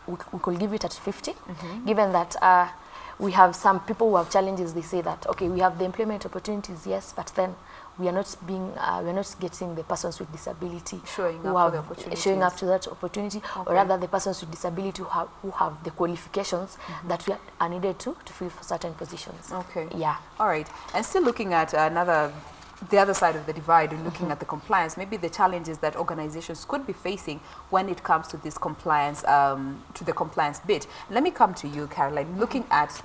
we could give it at 50, given that we have some people who have challenges. They say that, okay, we have the employment opportunities, yes, but then we are not getting the persons with disability showing up to that opportunity, or rather the persons with disability who have the qualifications that we are needed to fill for certain positions. Okay. Yeah. All right. And still looking at the other side of the divide and looking at the compliance, maybe the challenges that organizations could be facing when it comes to this compliance, to the compliance bit. Let me come to you, Caroline. Looking at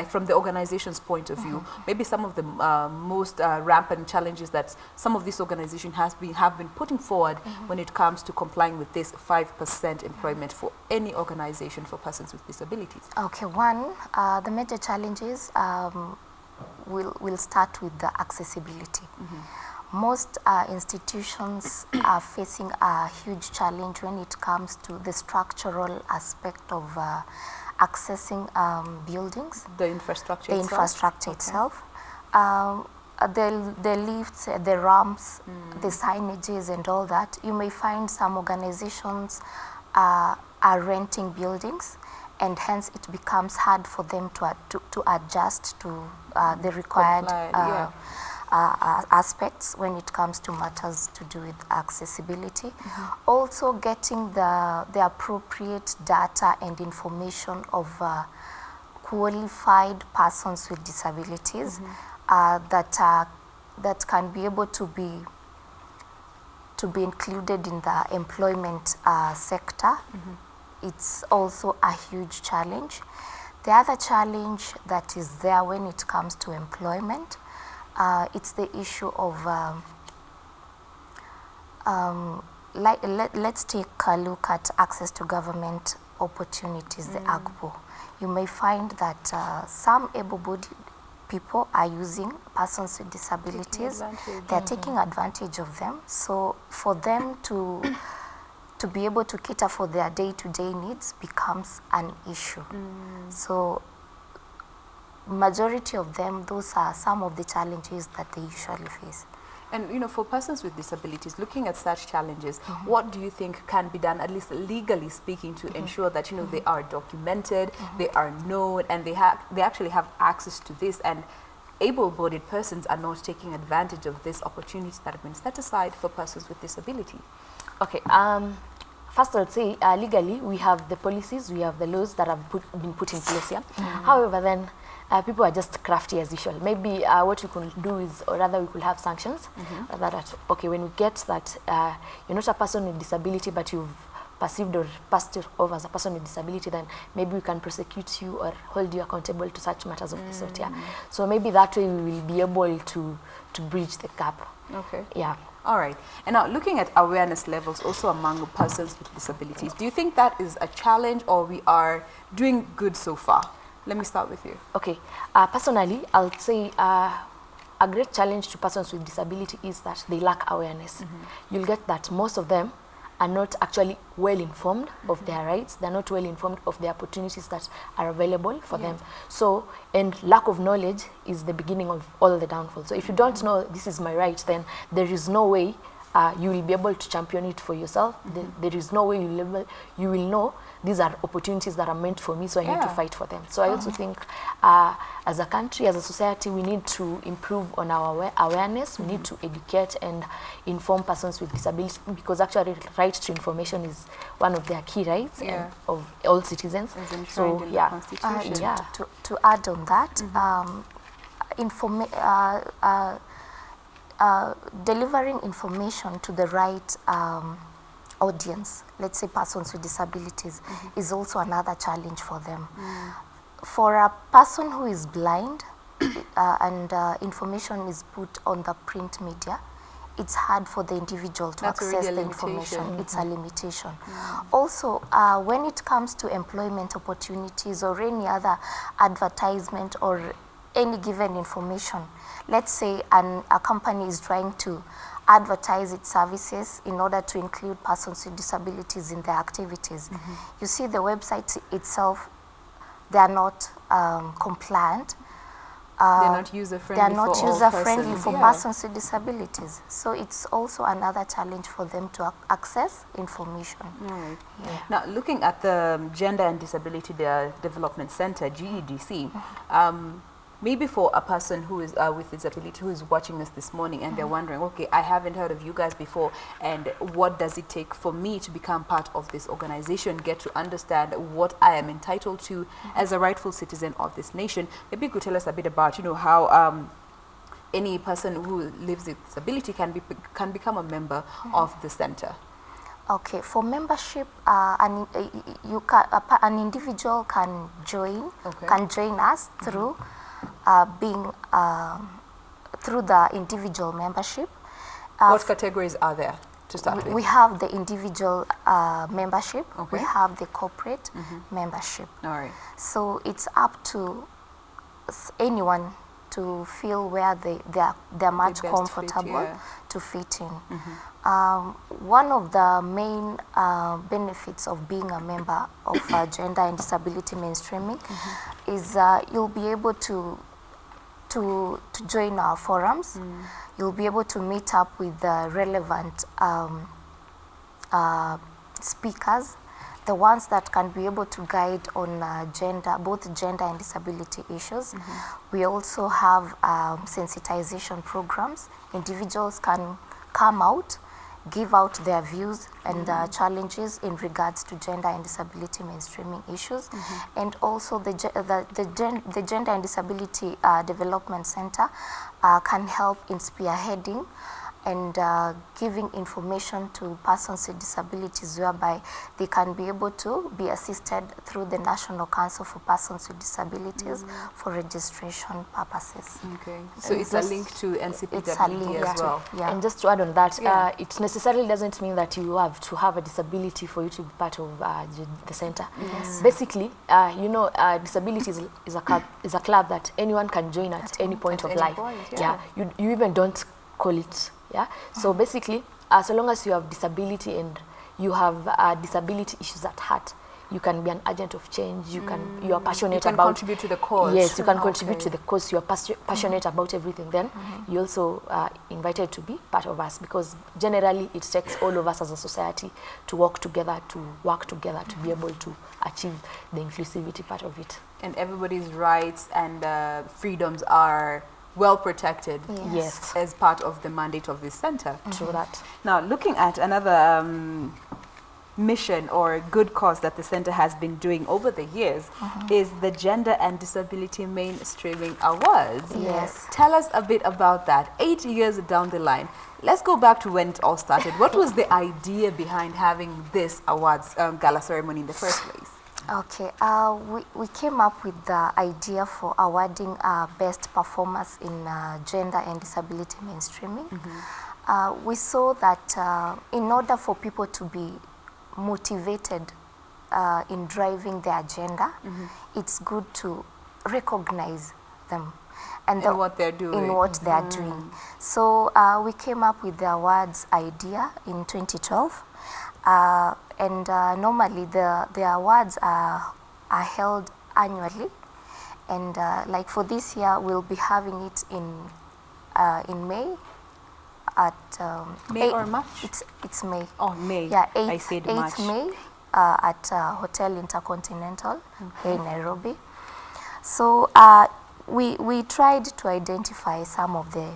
from the organization's point of view, maybe some of the most rampant challenges that some of these organizations have been putting forward when it comes to complying with this 5% employment for any organization for persons with disabilities. Okay, one, the major challenges we'll start with the accessibility. Most institutions are facing a huge challenge when it comes to the structural aspect of accessing buildings. The infrastructure itself? The infrastructure itself. The lifts, the ramps, the signages and all that. You may find some organizations are renting buildings, and hence it becomes hard for them to adjust to the required aspects when it comes to matters to do with accessibility. Also getting the appropriate data and information of qualified persons with disabilities that can be able to be included in the employment sector. It's also a huge challenge. The other challenge that is there when it comes to employment, it's the issue of, let's take a look at access to government opportunities, the AGPO. You may find that some able-bodied people are using persons with disabilities. They're taking advantage of them. So for them to be able to cater for their day-to-day needs becomes an issue. So majority of them, those are some of the challenges that they usually face. And you know, for persons with disabilities, looking at such challenges, what do you think can be done, at least legally speaking, to ensure that they are documented, they are known, and they actually have access to this, and able-bodied persons are not taking advantage of this opportunity that have been set aside for persons with disability? Okay. First, I would say legally we have the policies, we have the laws that have been put in place here. However, then people are just crafty as usual. Maybe what we could do is, or rather we could have sanctions. That, okay, when we get that you're not a person with disability, but you've perceived or passed it off as a person with disability, then maybe we can prosecute you or hold you accountable to such matters of the sort. Yeah. So maybe that way we will be able to bridge the gap. Okay. Yeah. All right. And now looking at awareness levels also among persons with disabilities, do you think that is a challenge, or we are doing good so far? Let me start with you. Okay. Personally, I would say a great challenge to persons with disability is that they lack awareness. You'll get that most of them are not actually well informed of their rights. They're not well informed of the opportunities that are available for them. So, and lack of knowledge is the beginning of all the downfall. So if you don't know this is my right, then there is no way you will be able to champion it for yourself. There is no way you will know these are opportunities that are meant for me, so I need to fight for them. So I also think as a country, as a society, we need to improve on our awareness. We need to educate and inform persons with disabilities, because actually right to information is one of their key rights and of all citizens. So to add on that, delivering information to the right audience, let's say persons with disabilities, is also another challenge for them. For a person who is blind and information is put on the print media, it's hard for the individual to access the information. It's a limitation. Also, when it comes to employment opportunities or any other advertisement or any given information, let's say a company is trying to advertise its services in order to include persons with disabilities in their activities. You see the website itself, they are not compliant. they're not user-friendly they are not for all user-friendly persons. for Yeah. persons with disabilities. So it's also another challenge for them to access information. Right. Yeah. Now, looking at the Gender and Disability Development Center, GEDC, maybe for a person who is with disability who is watching us this morning and they're wondering, okay, I haven't heard of you guys before, and what does it take for me to become part of this organization, get to understand what I am entitled to as a rightful citizen of this nation? Maybe you could tell us a bit about, how any person who lives with disability can become a member of the center. Okay, for membership, an individual can join us through through the individual membership. What categories are there to start with? We have the individual membership. We have the corporate membership. All right. So it's up to anyone to feel where they're much comfortable to fit in. One of the main benefits of being a member of Gender and Disability Mainstreaming is you'll be able to join our forums. You'll be able to meet up with the relevant speakers, the ones that can be able to guide on both gender and disability issues. We also have sensitization programs. Individuals can come out, give out their views and challenges in regards to gender and disability mainstreaming issues. And also the Gender and Disability Development Center can help in spearheading and giving information to persons with disabilities, whereby they can be able to be assisted through the National Council for Persons with Disabilities for registration purposes. Okay, so it's a link to NCPWD It's a link as well. Yeah. And just to add on that, it necessarily doesn't mean that you have to have a disability for you to be part of the center. Yes. Basically, disability is a club that anyone can join at any point of life. You even don't call it. So basically, so long as you have disability and you have disability issues at heart, you can be an agent of change. You are passionate about. Contribute to the cause. Yes, you can contribute to the cause. You are passionate about everything. Then you also invited to be part of us, because generally it takes all of us as a society to work together, to be able to achieve the inclusivity part of it. And everybody's rights and freedoms are well protected. Yes. As part of the mandate of this center. True that. Now, looking at another mission or good cause that the center has been doing over the years is the Gender and Disability Mainstreaming Awards. Yes. Tell us a bit about that. 8 years down the line, let's go back to when it all started. What was the idea behind having this awards gala ceremony in the first place? Okay, we came up with the idea for awarding best performers in gender and disability mainstreaming. We saw that in order for people to be motivated in driving their agenda, it's good to recognize them and what they're doing. doing. So we came up with the awards idea in 2012. And normally the awards are held annually, and like for this year we'll be having it in May at May or March? It's May. Oh, May. Yeah, I said March. 8th May at Hotel Intercontinental here in Nairobi. So we tried to identify some of the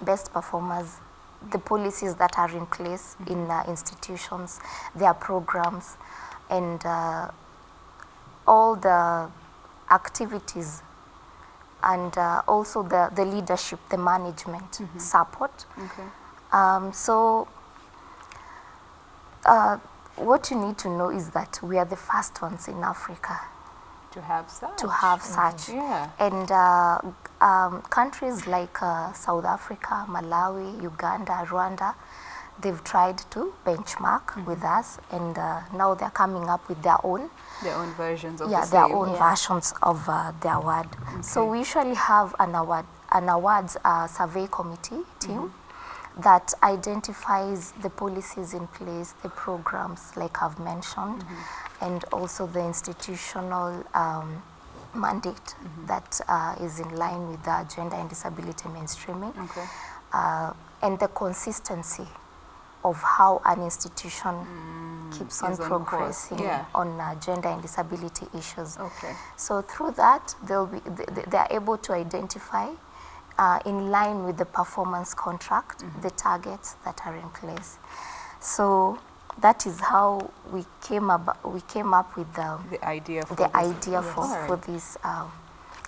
best performers, the policies that are in place in institutions, their programs, and all the activities, and also the leadership, the management support. So what you need to know is that we are the first ones in Africa to have such. Yeah. And countries like South Africa, Malawi, Uganda, Rwanda, they've tried to benchmark with us, and now they're coming up with their own versions of their own versions of the award. So we usually have an awards survey committee team that identifies the policies in place, the programs like I've mentioned, and also the institutional mandate that is in line with the gender and disability mainstreaming, Okay. and the consistency of how an institution keeps on is on course. progressing Yeah. on gender and disability issues. Okay. So through that, they are able to identify, in line with the performance contract, the targets that are in place. So that is how we came up with The idea for the this. idea for Alright. these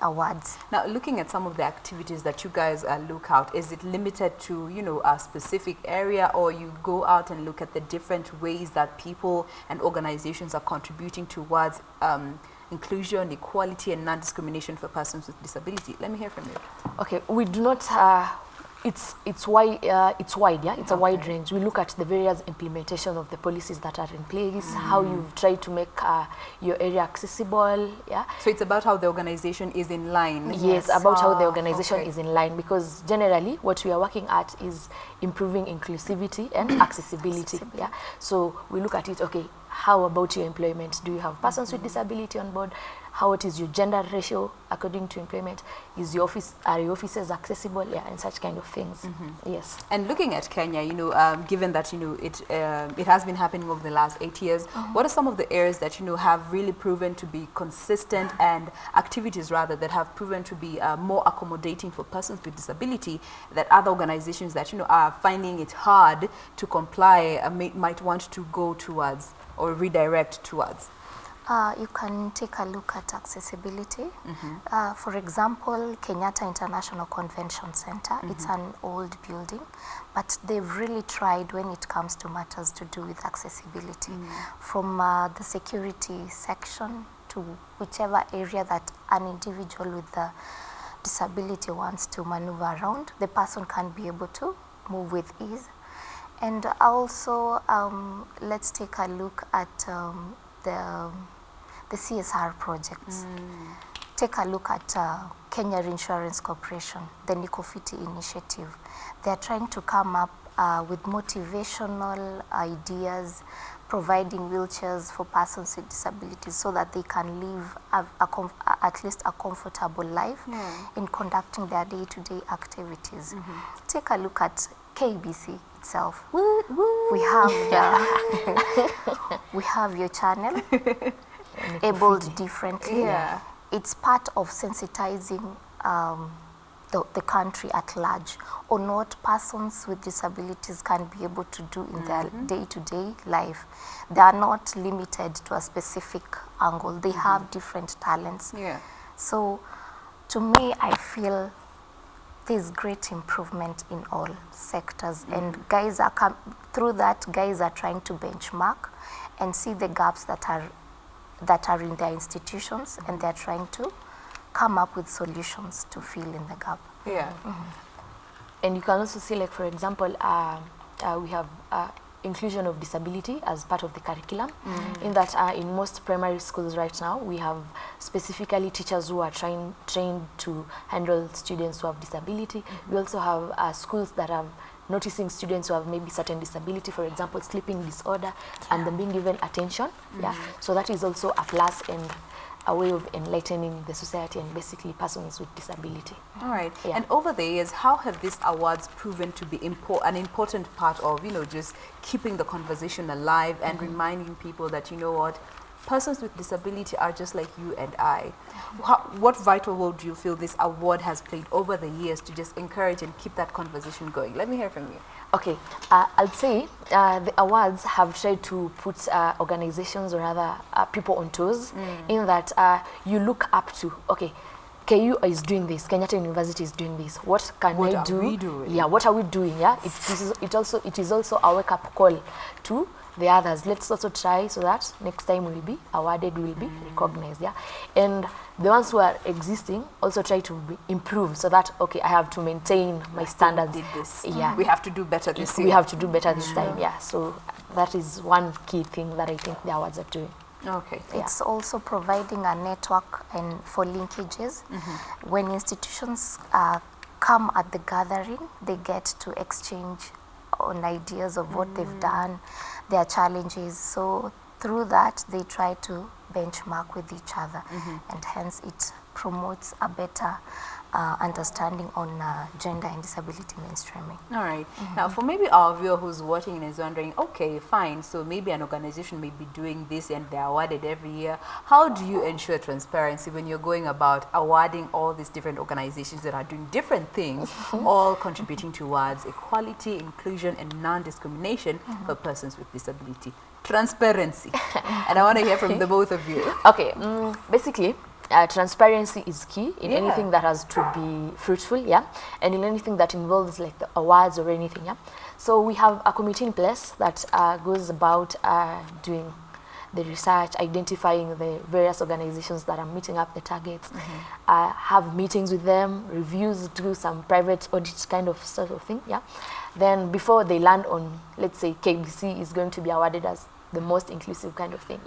awards. Now, looking at some of the activities that you guys look out, is it limited to, you know, a specific area, or you go out and look at the different ways that people and organizations are contributing towards inclusion, equality, and non-discrimination for persons with disability? Let me hear from you. Okay, we do not. It's wide. Yeah, it's a wide range. We look at the various implementation of the policies that are in place, how you've tried to make your area accessible. Yeah. So it's about how the organization is in line. Yes, about how the organization okay. is in line, because generally what we are working at is improving inclusivity and accessibility. Yeah. So we look at it. Okay, how about your employment? Do you have persons with disability on board? How it is your gender ratio according to employment? Is your office, are your offices accessible? Yeah, and such kind of things. Yes. And looking at Kenya, you know, given that, you know, it has been happening over the last 8 years, what are some of the areas that, you know, have really proven to be consistent, and activities rather that have proven to be more accommodating for persons with disability, that other organizations that, you know, are finding it hard to comply might want to go towards or redirect towards? You can take a look at accessibility. For example, Kenyatta International Convention Center, it's an old building, but they've really tried when it comes to matters to do with accessibility. From the security section to whichever area that an individual with the disability wants to maneuver around, the person can be able to move with ease. And also, let's take a look at the CSR projects. Take a look at Kenya Insurance Corporation, the Nikofiti initiative. They are trying to come up with motivational ideas, providing wheelchairs for persons with disabilities so that they can live at least a comfortable life in conducting their day-to-day activities. Take a look at KBC itself. We have we have your channel, Abled Differently. Yeah. It's part of sensitizing the country at large on what persons with disabilities can be able to do in their day-to-day life. They are not limited to a specific angle. They have different talents. Yeah. So to me, I feel there's great improvement in all sectors, and guys are through that, guys are trying to benchmark and see the gaps that are in their institutions, and they're trying to come up with solutions to fill in the gap. Yeah. And you can also see, like, for example, we have inclusion of disability as part of the curriculum, in that in most primary schools right now, we have specifically teachers who are trained to handle students who have disability. We also have schools that are noticing students who have maybe certain disability, for example, sleeping disorder, and them being given attention. Yeah. So that is also a plus and a way of enlightening the society and basically persons with disability. All right. Yeah. And over the years, how have these awards proven to be an important part of, you know, just keeping the conversation alive and reminding people that, you know what, persons with disability are just like you and I. What vital role do you feel this award has played over the years to just encourage and keep that conversation going? Let me hear from you. Okay, I'd say the awards have tried to put organizations or rather people on toes, in that you look up to, okay, KU is doing this, Kenyatta University is doing this. What can I do? What are we doing? Yeah, what are we doing? Yeah, it is also a wake-up call to the others. Let's also try so that next time we'll be awarded, we'll be recognized. Yeah, and the ones who are existing also try to improve so that, okay, I have to maintain my standards. Did this. Yeah, We have to do better this year. we have to do better this time. Yeah, so that is one key thing that I think the awards are doing. Okay. It's also providing a network and for linkages. When institutions come at the gathering, they get to exchange on ideas of what they've done, their challenges. So through that, they try to benchmark with each other, and hence it promotes a better understanding on gender and disability mainstreaming. All right. Now, for maybe our viewer who's watching and is wondering, okay, fine, so maybe an organization may be doing this and they're awarded every year. How do you ensure transparency when you're going about awarding all these different organizations that are doing different things, all contributing towards equality, inclusion, and non-discrimination for persons with disability? Transparency. And I want to hear from the both of you. Okay, basically, transparency is key in anything that has to be fruitful, and in anything that involves like the awards or anything, So we have a committee in place that goes about doing the research, identifying the various organizations that are meeting up the targets, have meetings with them, reviews, do some private audit kind of sort of thing, Then before they land on, let's say KBC is going to be awarded as the most inclusive kind of thing,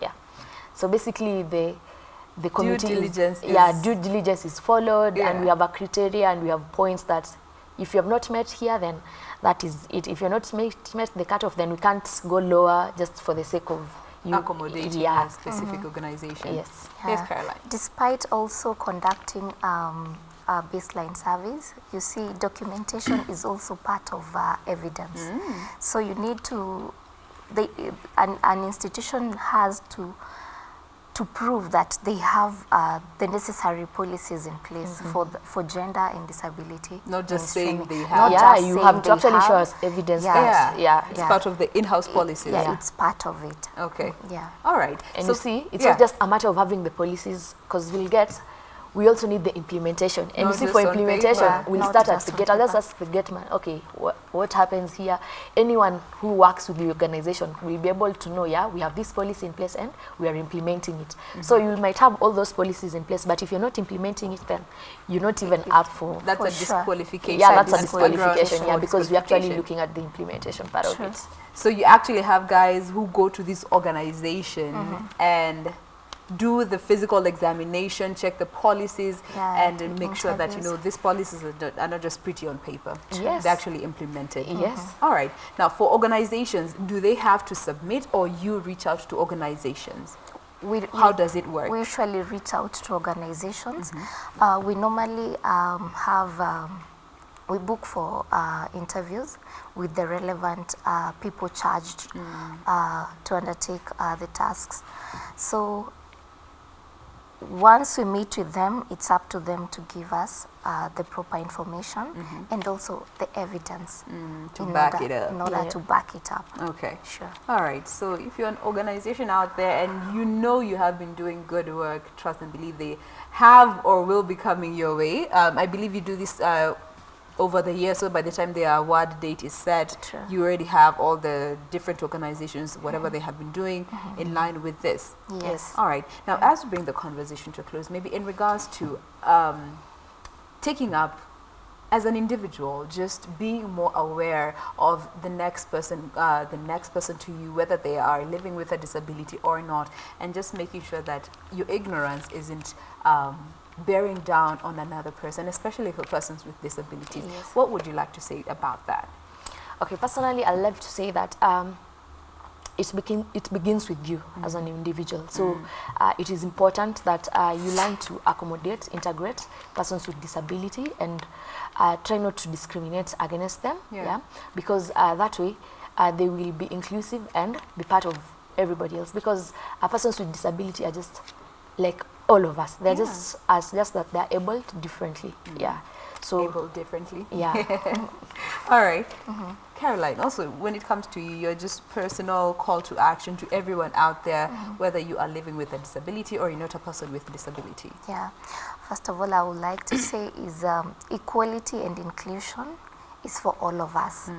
So basically the committee due diligence is followed, and we have a criteria and we have points that if you have not met here, then that is it. If you're not met the cutoff, then we can't go lower just for the sake of you accommodating a specific organization. Yes. Yes, Caroline. Despite also conducting baseline surveys, you see documentation is also part of evidence. So you need to, an institution has to prove that they have the necessary policies in place for gender and disability. Not just saying they have. You have to actually show us evidence that, it's part of the in-house policies. It's part of it. Okay. Yeah. All right. And so, you see, it's not just a matter of having the policies, because we also need the implementation. And Not you see, just for on implementation, paper. we'll Not start at just the on gate. I'll just paper. ask the gate man, okay, what happens here? Anyone who works with the organization will be able to know, we have this policy in place and we are implementing it. So you might have all those policies in place, but if you're not implementing it, then you're not even up for... That's a sure. disqualification. that's a That's disqualification, background because we're actually disqualification. looking at the implementation part of it. So you actually have guys who go to this organization and do the physical examination, check the policies, and make sure that, these policies are not just pretty on paper. Yes. They're actually implemented. Yes. All right. Now, for organizations, do they have to submit, or you reach out to organizations? How does it work? We usually reach out to organizations. We normally we book for interviews with the relevant people charged to undertake the tasks. So once we meet with them, it's up to them to give us the proper information and also the evidence to back it up. in order to back it up. Okay. Sure. All right. So if you're an organization out there and you have been doing good work, trust and believe they have or will be coming your way. I believe you do this over the year, so by the time the award date is set, you already have all the different organizations, whatever they have been doing in line with this. Yes. All right. Now, as we bring the conversation to a close, maybe in regards to taking up as an individual, just being more aware of the next person to you, whether they are living with a disability or not, and just making sure that your ignorance isn't bearing down on another person, especially for persons with disabilities. Yes. What would you like to say about that? Okay, personally, I love to say that it begins with you as an individual. So it is important that you learn to accommodate, integrate persons with disability, and try not to discriminate against them. Because that way they will be inclusive and be part of everybody else. Because persons with disability are just like all of us. They're just that they're able differently. So able differently. All right. Caroline, also when it comes to you, your just personal call to action to everyone out there, whether you are living with a disability or you're not a person with disability. First of all, I would like to say is equality and inclusion is for all of us.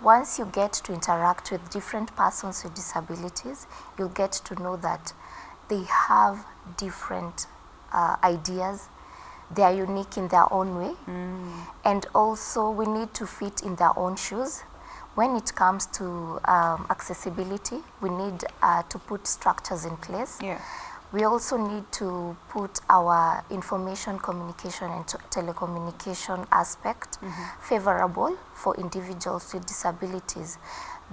Once you get to interact with different persons with disabilities, you'll get to know that they have different ideas. They are unique in their own way. And also we need to fit in their own shoes. When it comes to accessibility, we need to put structures in place. We also need to put our information communication and telecommunication aspect favorable for individuals with disabilities.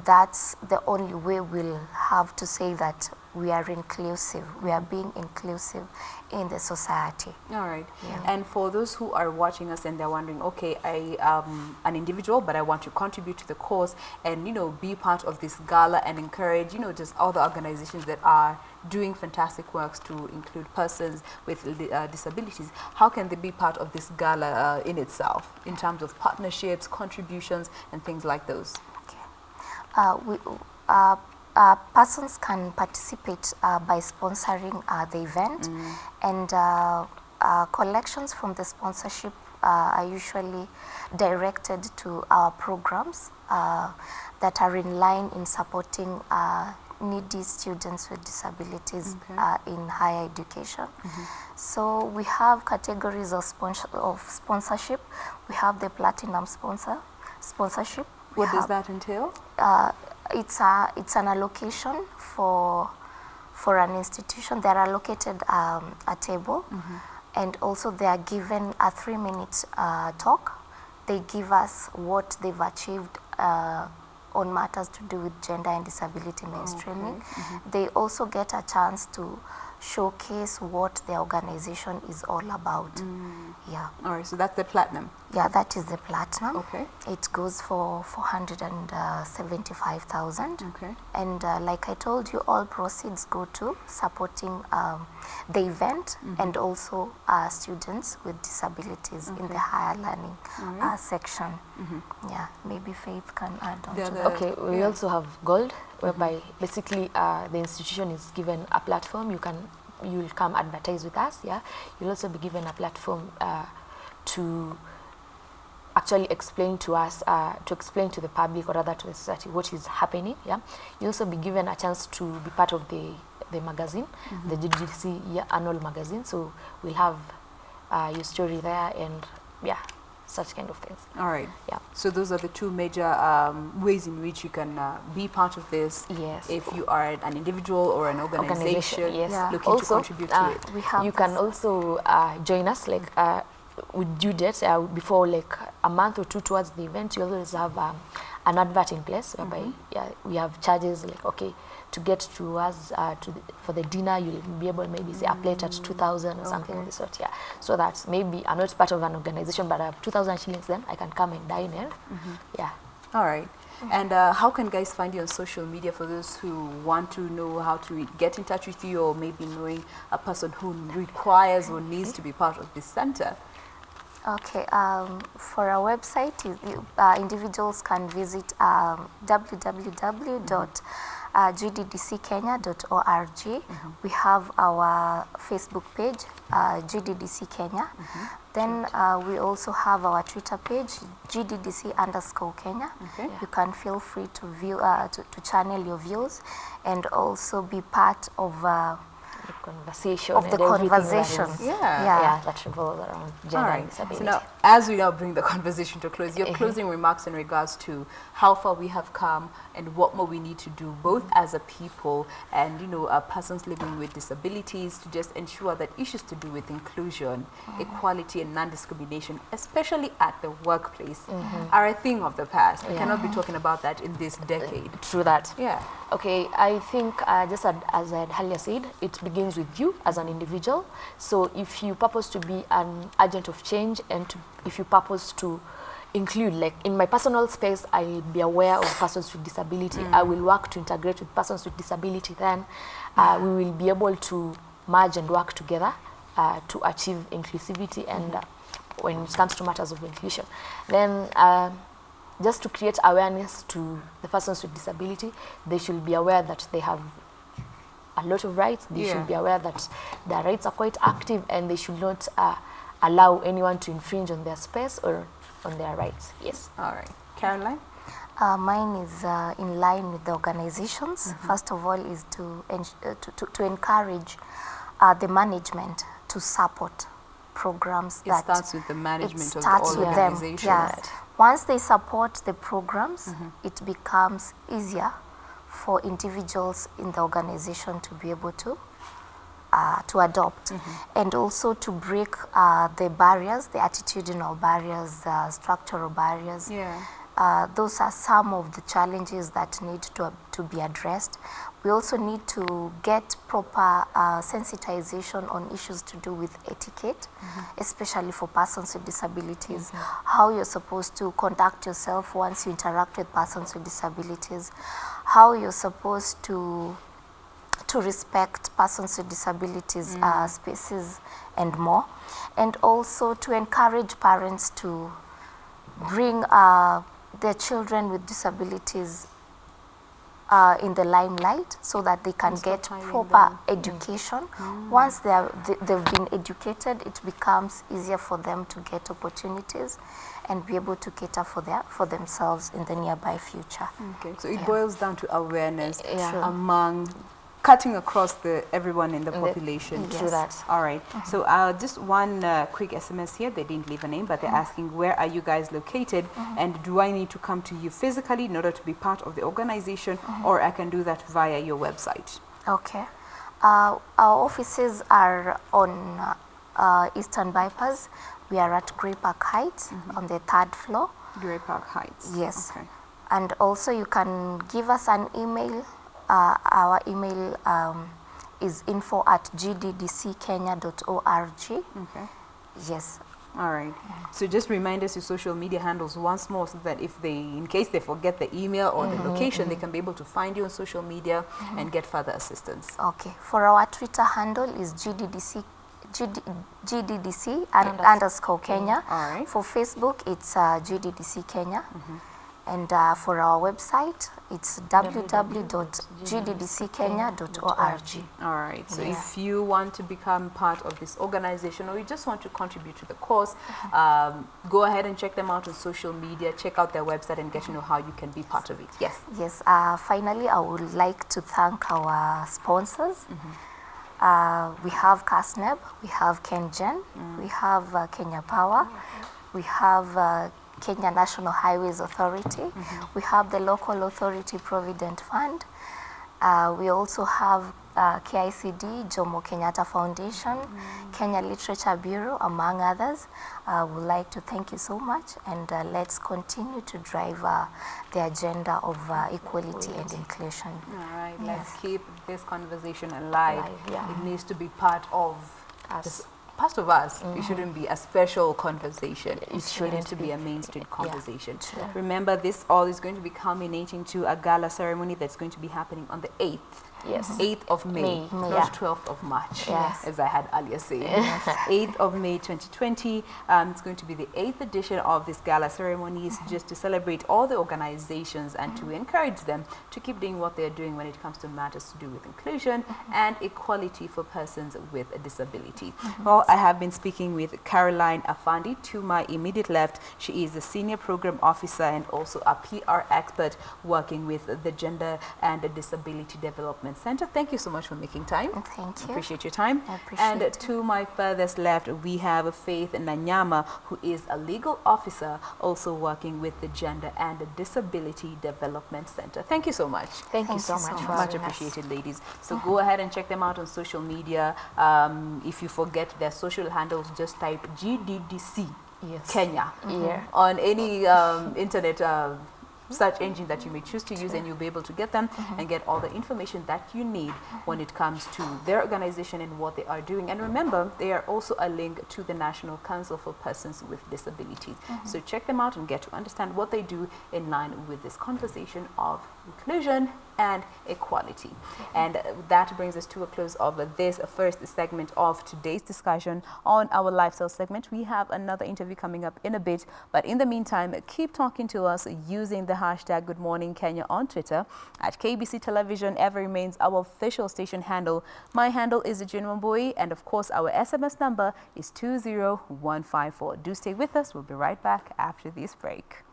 That's the only way we'll have to say that we are inclusive. We are being inclusive in the society. All right. Yeah. And for those who are watching us and they're wondering, okay, I am an individual, but I want to contribute to the cause and, you know, be part of this gala and encourage, you know, just other organizations that are doing fantastic works to include persons with disabilities. How can they be part of this gala in itself in terms of partnerships, contributions, and things like those? Persons can participate by sponsoring the event, and collections from the sponsorship are usually directed to our programs that are in line in supporting needy students with disabilities in higher education. So we have categories of sponsorship. We have the platinum sponsorship. What does that entail? It's an allocation for an institution. They are allocated a table, and also they are given a 3-minute talk. They give us what they've achieved on matters to do with gender and disability mainstreaming. They also get a chance to showcase what the organization is all about. Yeah. All right, so that's the platinum. Yeah, that is the platinum. Okay. It goes for 475,000. Okay. And like I told you, all proceeds go to supporting the event and also students with disabilities in the higher learning section. Yeah, maybe Faith can add on to that. Okay, we also have gold, whereby basically the institution is given a platform. You'll come advertise with us. Yeah, you'll also be given a platform to actually explain to us, to explain to the public or rather to the society what is happening. Yeah, you'll also be given a chance to be part of the magazine, the GDC annual magazine. So we'll have your story there, and yeah, such kind of things. All right. Yeah. So those are the two major ways in which you can be part of this. Yes. If you are an individual or an organization, yes. looking Also, to contribute to it. We have you can also join us like with due date before like a month or two towards the event. You always have an advert in place whereby we have charges like, okay, to get to us for the dinner, you'll be able maybe say a plate at 2,000 or something of the sort. Yeah, so that maybe I'm not part of an organization, but I have 2,000 shillings. Then I can come and dine in. Yeah. All right. And how can guys find you on social media for those who want to know how to get in touch with you, or maybe knowing a person who requires or needs to be part of this center? Okay, for our website, individuals can visit www.gddckenya.org. We have our Facebook page, GDDC Kenya. Then we also have our Twitter page, GDDC_Kenya. Okay. You can feel free to view, to channel your views and also be part of The conversation of the and everything conversation. that is, Yeah. that revolves around gender All and right. disability. So now, as we now bring the conversation to a close, your closing remarks in regards to how far we have come and what more we need to do, both as a people and, you know, persons living with disabilities, to just ensure that issues to do with inclusion, equality, and non-discrimination, especially at the workplace, are a thing of the past. We cannot be talking about that in this decade. True that. Yeah. Okay, I think just as I had earlier said, it begins with you as an individual. So if you purpose to be an agent of change, and if you purpose to include, like in my personal space, I'll be aware of persons with disability. I will work to integrate with persons with disability. Then we will be able to merge and work together to achieve inclusivity. And when it comes to matters of inclusion, then just to create awareness to the persons with disability, they should be aware that they have a lot of rights. They should be aware that their rights are quite active, and they should not allow anyone to infringe on their space or on their rights. Yes. All right. Caroline? Mine is in line with the organizations. First of all is to encourage the management to support programs It starts with the management of starts the with them. organization. Yeah. Once they support the programs, it becomes easier for individuals in the organization to be able to adopt and also to break the barriers, the attitudinal barriers, the structural barriers. Yeah. those are some of the challenges that need to be addressed. We also need to get proper sensitization on issues to do with etiquette, especially for persons with disabilities. How you're supposed to conduct yourself once you interact with persons with disabilities. How you're supposed to respect persons with disabilities spaces and more. And also to encourage parents to bring their children with disabilities in the limelight so that they can get proper education. Once they've been educated, it becomes easier for them to get opportunities and be able to cater for themselves in the nearby future. Okay, so it boils down to awareness among cutting across everyone in the population. True that. All right. So just one quick SMS here. They didn't leave a name, but they're asking, where are you guys located? And do I need to come to you physically in order to be part of the organization, or I can do that via your website? Okay. Our offices are on Eastern Bypass. We are at Grey Park Heights on the 3rd floor. Grey Park Heights. Yes. Okay. And also you can give us an email. Our email is info@gddckenya.org. Okay. Yes. All right. So just remind us your social media handles once more, so that in case they forget the email or the location, they can be able to find you on social media and get further assistance. Okay. For our Twitter handle is GDDC underscore Kenya. All right. For Facebook, it's GDDC Kenya. And for our website, it's www.gddckenya.org. All right. So if you want to become part of this organization, or you just want to contribute to the cause, go ahead and check them out on social media. Check out their website and get to know how you can be part of it. Yes. Yes. Finally, I would like to thank our sponsors. We have CASNEB, we have KenGen, we have Kenya Power, we have Kenya National Highways Authority, we have the Local Authority Provident Fund, we also have KICD, Jomo Kenyatta Foundation, Kenya Literature Bureau, among others. Would like to thank you so much, and let's continue to drive the agenda of equality and inclusion. All right, let's keep this conversation alive. It needs to be part of us. Part of us. It shouldn't be a special conversation. It shouldn't to be a mainstream conversation. Remember, this all is going to be culminating to a gala ceremony that's going to be happening on the 8th. Yes. 8th of May, not 12th of March, as I had earlier said. 8th of May 2020. It's going to be the 8th edition of this gala ceremonies, just to celebrate all the organizations and to encourage them to keep doing what they're doing when it comes to matters to do with inclusion and equality for persons with a disability. Well, I have been speaking with Caroline Afandi. To my immediate left, she is the Senior Program Officer and also a PR expert working with the Gender and Disability Development Center. Thank you so much for making time. Thank you. Appreciate your time. I appreciate it. To my furthest left, we have Faith Nanyama, who is a legal officer also working with the Gender and Disability Development Center. Thank you so much. Thank you so much for Much having us. appreciated, ladies. So go ahead and check them out on social media. If you forget their social handles, just type GDDC Kenya on any internet search engine that you may choose to use, and you'll be able to get them and get all the information that you need when it comes to their organization and what they are doing. And remember, they are also a link to the National Council for Persons with Disabilities. So check them out and get to understand what they do in line with this conversation of inclusion and equality. And that brings us to a close of this first segment of today's discussion on our lifestyle segment. We have another interview coming up in a bit, but in the meantime, keep talking to us using the hashtag Good Morning Kenya on Twitter. At KBC Television ever remains our official station handle. My handle is June Wambui, and of course our SMS number is 20154. Do stay with us. We'll be right back after this break.